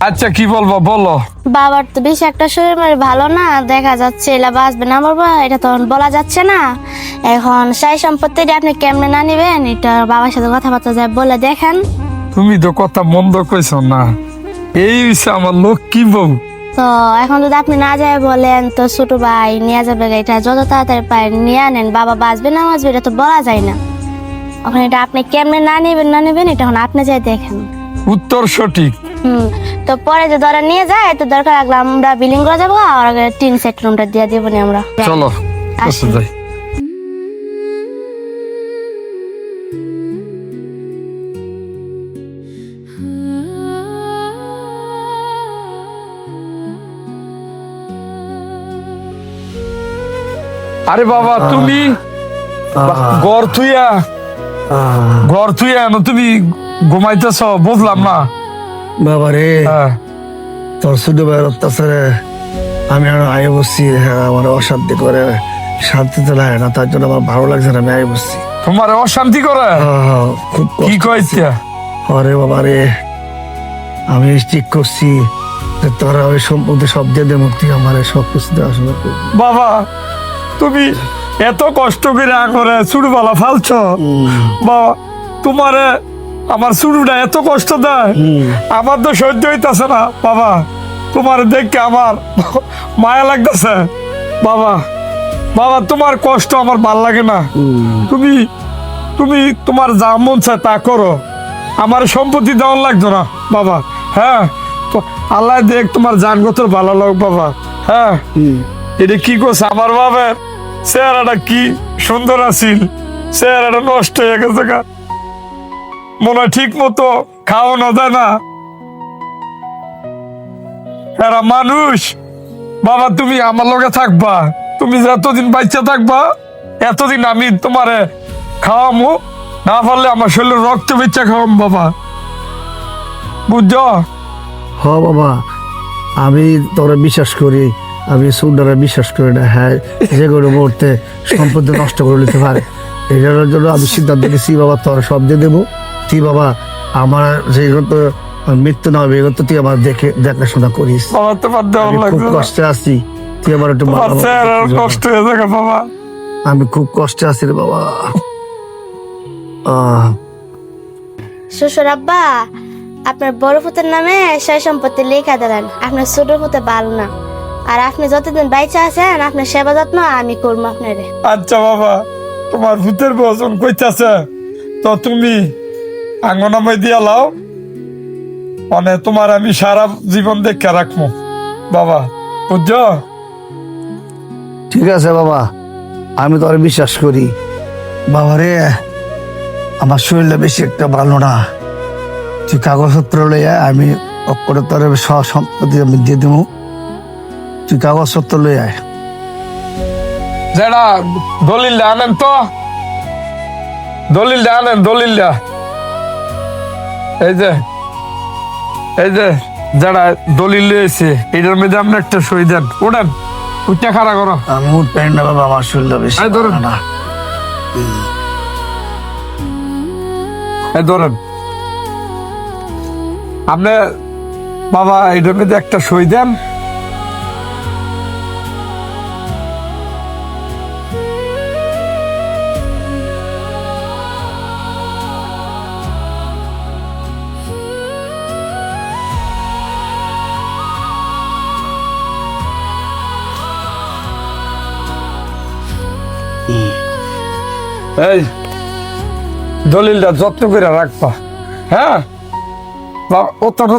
আচ্ছা কি বলবো বলো। বাবার তো বেশি একটা শরীর মানে ভালো না, দেখা যাচ্ছে এলা বাঁচবে না বাবা, এটা তো বলা যাচ্ছে না। এখন সাই সম্পত্তিটা আপনি কেমনে না নিবেন, এটা বাবার সাথে কথাবার্তা যায় বলে দেখেন। তুমি তো কথা মন্দ কইছো না, এই হইছে আমার লক্ষ্মী বউ। তো এখন যদি আপনি না যায় বলেন তো ছোট ভাই নিয়ে যাবে, এটা যত তাড়াতাড়ি পায় নিয়ে আনেন। বাবা বাঁচবে না বাঁচবে এটা তো বলা যায় না। এখন এটা আপনি কেমনে না নেবেন এটা এখন আপনি যাই দেখেন। উত্তর সঠিক। তো পরে যে ধরা নিয়ে যায় তো দরকার লাগলে আমরা বিলিং করে যাবো, আর আগে টিন সেট রুমটা দিয়ে দিব না আমরা। চলো আসি। যাই। আরে বাবা তুমি ঘর থুইয়া তুমি ঘুমাইতেছ, বুঝলাম না। বাবা রে, হ্যাঁ। তোর ছোট ভাইয়ের অত্যাচারে আমি আর আয়ে বসছি। হ্যাঁ, আমার অশান্তি করে, শান্তি তো লাগে না, তার জন্য আমার ভালো লাগছে না, আমি আয়ে বসছি। তোমার অশান্তি করে খুব কি কষ্ট। কইছে? আরে বাবা রে, আমি ঠিক করছি যে তোরা ওই সম্পত্তি সব দিয়ে দে, মুক্তি আমার সব কিছু দেওয়া শুরু করবি। বাবা তুমি এত কষ্ট করে চুড়বালা ফালছ বাবা, তোমারে আমার চুড়ুটা এত কষ্ট দেয়, আমার তো সহ্য হইতাছে না বাবা। তোমার দেখে আমার মায়া লাগতেছে বাবা। বাবা তোমার কষ্ট আমার ভাল লাগে না। তুমি তুমি তোমার যা মন চায় তা করো, আমার সম্পত্তি দেওয়ার লাগতো না বাবা। হ্যাঁ, তো আল্লাহ দেখ তোমার জানগতর ভালো লাগ বাবা। হ্যাঁ, এটা কি করছে আমার বাবার চেহারাটা কি সুন্দর আছিল, চেহারাটা নষ্ট হয়ে গেছে গা। মনে হয় ঠিক মতো খাওয়ানো যায় না। এরা মানুষ বাবা, তুমি আমার লগে থাকবা, তুমি যতদিন বাচ্চা থাকবা এতদিন আমি তোমারে খাওয়ামো, না পারলে আমার শরীরে রক্ত বেচা খাওয়াম বাবা, বুঝছো? হ বাবা, আমি তোরা বিশ্বাস করি, আমি সুন্দরে বিশ্বাস করি না। হ্যাঁ, যে কোনো মুহূর্তে সম্পত্তি নষ্ট করে নিতে পারে, এটার জন্য আমি সিদ্ধান্ত নিয়েছি বাবা, তোরা সব দিয়ে দেবো। তুই বাবা আমার যেগুলো মৃত্যু না হবে এগুলো তুই আমার দেখাশোনা করিস। বাবা তোমার দেওয়ার আমি খুব লাগবে না। কষ্টে আছি, তুই আমার একটু তোমার চেহারার কষ্ট হয়ে যাবে বাবা। আমি খুব কষ্টে আছি রে বাবা। শ্বশুর আব্বা, আপনার বড় পুতের নামে সয় সম্পত্তি লেখা দিলেন, আপনার ছোট পুতে ভালো না। আর আপনি যতদিন বাইচা আছেন আপনার সেবা যত্ন আমি করবো আপনারে। আচ্ছা বাবা, তোমার ভূতের বচন কইতাছে তো তুমি আঙ্গনাময় দিয়া লাও, মানে তোমার আমি সারা জীবন দেখে রাখবো বাবা, বুঝছো? ঠিক আছে বাবা, আমি তোর বিশ্বাস করি। বাবা রে, আমার শরীরটা বেশি একটা ভালো না, তুই কাগজপত্র লইয়া আমি অক্ষরে তোর সব সম্পত্তি আমি দিয়ে দেবো, তুই কাগজপত্র লই আয়। যেটা দলিলটা আনেন তো, দলিলটা আনেন, দলিলটা এই যে যারা দলিল লইছে এটার মধ্যে আপনি একটা সই দেন, ওঠেন উঠটা খাড়া করো। আমি উঠতে না বাবা, আমার শরীরটা বেশি এই ধরুন। ভালো না। এই ধরেন আপনি বাবা, এটার মধ্যে একটা সই দেন। এই দলিলটা যত্ন করে রাখবা। হ্যাঁ ওতন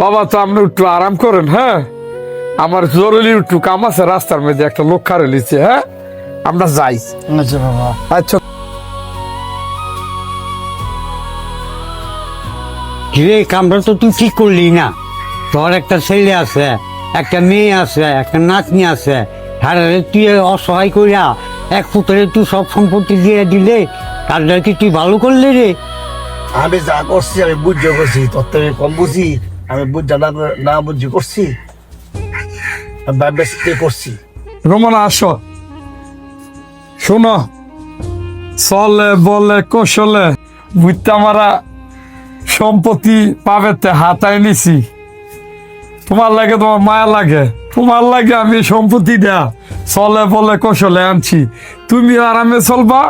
বাবা, তো আপনি একটু আরাম করেন। হ্যাঁ, আমার জরুরি একটু কাম আছে, রাস্তার মধ্যে একটা লোক খারে লিছে। হ্যাঁ, আমরা যাই। আচ্ছা বাবা। আচ্ছা কিরে, কামটা তো তুই ঠিক করলি না। তোর একটা ছেলে আছে, একটা মেয়ে আছে, একটা নাতনি আছে, হ্যাঁ তুই অসহায় করিয়া এক পুত্রে তুই সব সম্পত্তি দিয়ে দিলে, তারটা কি তুই ভালো করলি রে? আমি যা করছি আমি বুঝে করছি, তোর থেকে কম বুঝি, আমি বুঝা না বুঝি করছি, আমি করছি। রমনা আসো, শোনো, চলে বলে কৌশলে বুঝতে মারা সম্পত্তি পাবেতে হাতায় নিছি, তোমার লাগে, তোমার মায়া লাগে, তোমার লাগে আমি সম্পত্তি দেয়া চলে বলে কৌশলে আনছি। তুমি আরামে চলবা,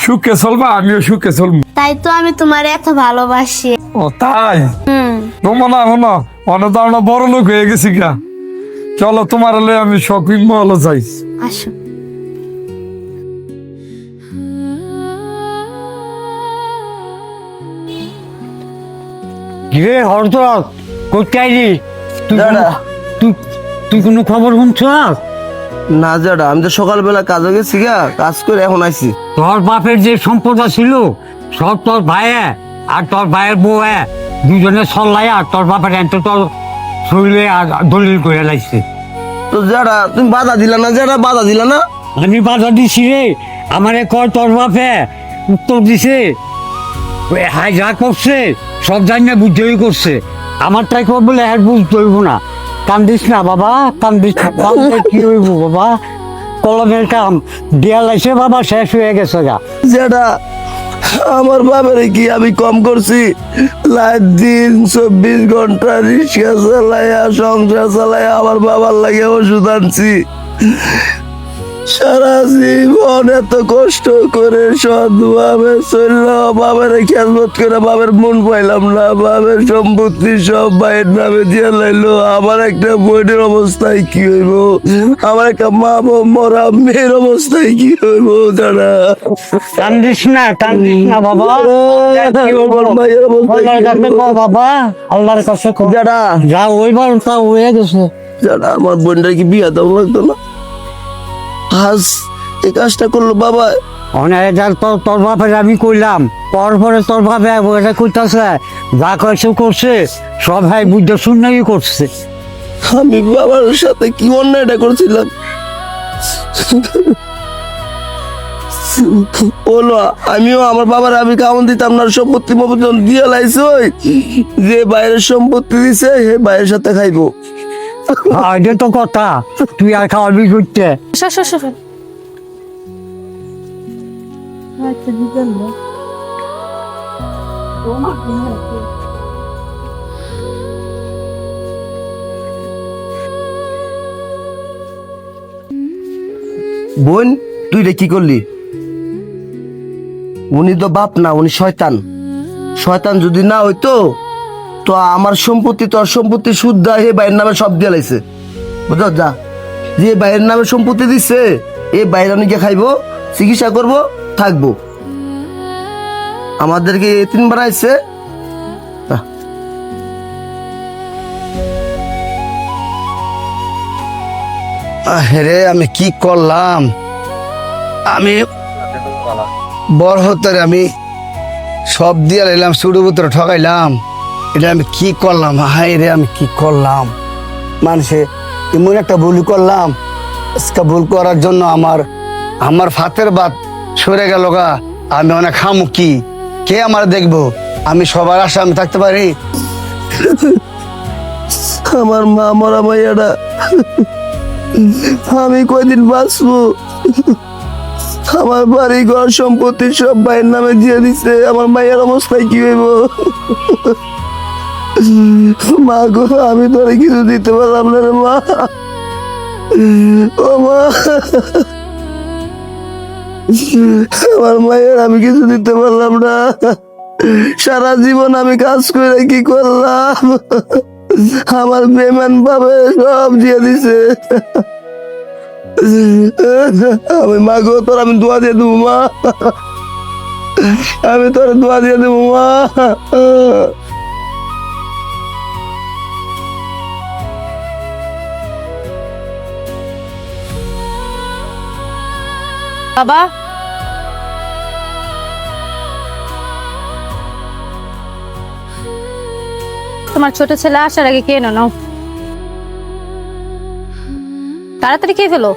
সুখে চলবা, আমিও সুখে চলবো। তাই তো আমি তোমার এত ভালোবাসি। ও তাই? হুম। তোমার না হলো অনেক বড় লোক হয়ে গেছি গা। চলো তোমার হলে আমি শপিং মলে যাই। আসো। রে হরদত করতে আইলি তুই দাদা। তুই তুই কোনো খবর শুনছ? না যারা, আমি তো সকালবেলা কাজে গেছি গা, কাজ করে এখন আইছি। তোর বাপের যে সম্পদ ছিল সব তোর ভাইয়ে আর তোর ভাইয়ের বউ দুজনে সল্লাই আর তোর বাপের এত তোর শরীরে দলিল করে লাগছে। তো যারা তুমি বাধা দিলা না, যারা বাধা দিলা না। আমি বাধা দিছি রে, আমারে কয় তোর বাপে উত্তর দিছে ওই হাই যা করছে সব জানিয়ে বুঝতেই করছে, আমার তাই কর বলে হ্যাঁ বুঝতে হইব না। কান্দিস না বাবা, কান্দিস না, কান্দলে কি হইব বাবা, কলমের কাম দেয়া লাগছে বাবা, শেষ হয়ে গেছে গা। যেটা আমার বাবার কি আমি কম করছি? রাত দিন 24 ঘন্টা রিক্সা চালাইয়া সংসার চালাইয়া আমার বাবার লাগে ওষুধ আনছি। সারা জীবন এত কষ্ট করে সৎভাবে চলল, বাবার খেয়ালত করে বাবার মন পাইলাম না, বাবার সম্পত্তি সব বাইরের নামে দিয়ে লাইলো। আমার একটা বোনের অবস্থায় কি হইব, আমার একটা মা মরা মেয়ের অবস্থায় কি হইব? দাঁড়া, কান্দিস না, কান্দিস না বাবা, কি হইব? আল্লাহর কাছে কও বাবা, আল্লাহর কাছে কও। দাঁড়া যা ওইবার তা হয়ে গেছে। দাঁড়া, আমার বোনটা কি বিয়া দেওয়া লাগতো না? আজ এই কাজটা করলো বাবা। অনেক যার তোর বাপের আমি কইলাম, পরে তোর বাপে এটা কইতাছে, যা কয়েছে করছে সব ভাই বুঝতে শুনেই করছে। আমি বাবার সাথে কি অন্যায়টা করছিলাম? বলো, আমিও আমার বাবার আমি কামন দিতাম না, সম্পত্তি মপত্তি দিয়ে লাইছে, ওই যে বাইরের সম্পত্তি দিছে সে বাইরের সাথে খাইবো। এটা তো কথা, তুই আর খাওয়াবি করতে। বোন, তুই রে কি করলি? উনি তো বাপ না, উনি শয়তান। শয়তান যদি না হইতো তো আমার সম্পত্তি তোর সম্পত্তি শুদ্ধ হে বাইরের নামে সব দিয়ে লাইছে, বুঝছ? যা, যে বাইরের নামে সম্পত্তি দিচ্ছে এই বাইরে অনেকে খাইবো, চিকিৎসা করব, থাকবো। আমাদেরকে এতিম বানাইছে। আরে আমি কি করলাম? আমি বড় হতে আমি সব দিয়ে লাইলাম, ছোট পুত্র ঠকাইলাম। এটা আমি কি করলাম? হাই রে, আমি কি করলাম? মানুষে এমন একটা ভুল করলাম, আজকে ভুল করার জন্য আমার ফাতের বাত সরে গেল গা। আমি অনেক খামু, কি কে আমার দেখবো? আমি সবার আশা আমি থাকতে পারি? আমার মা মরা মাইয়াটা আমি কয়দিন বাঁচবো? আমার বাড়ি ঘর সম্পত্তি সব ভাইয়ের নামে দিয়ে দিছে, আমার মায়ের অবস্থায় কি হইব? মা গো, আমি তোরে কিছু দিতে পারলাম না রে মা। ও মা, আমার মায়ের আমি কিছু দিতে পারলাম না। সারা জীবন আমি কাজ করে কি করলাম? আমার বেমান ভাবে সব দিয়ে দিছে। আমি মা গো, তোর আমি দোয়া দিয়ে দেবো মা, আমি তোর দোয়া দিয়ে দেবো মা। বাবা, তোমার ছোট ছেলে আসার আগে কে নাও, তাড়াতাড়ি খেয়ে ফেলো।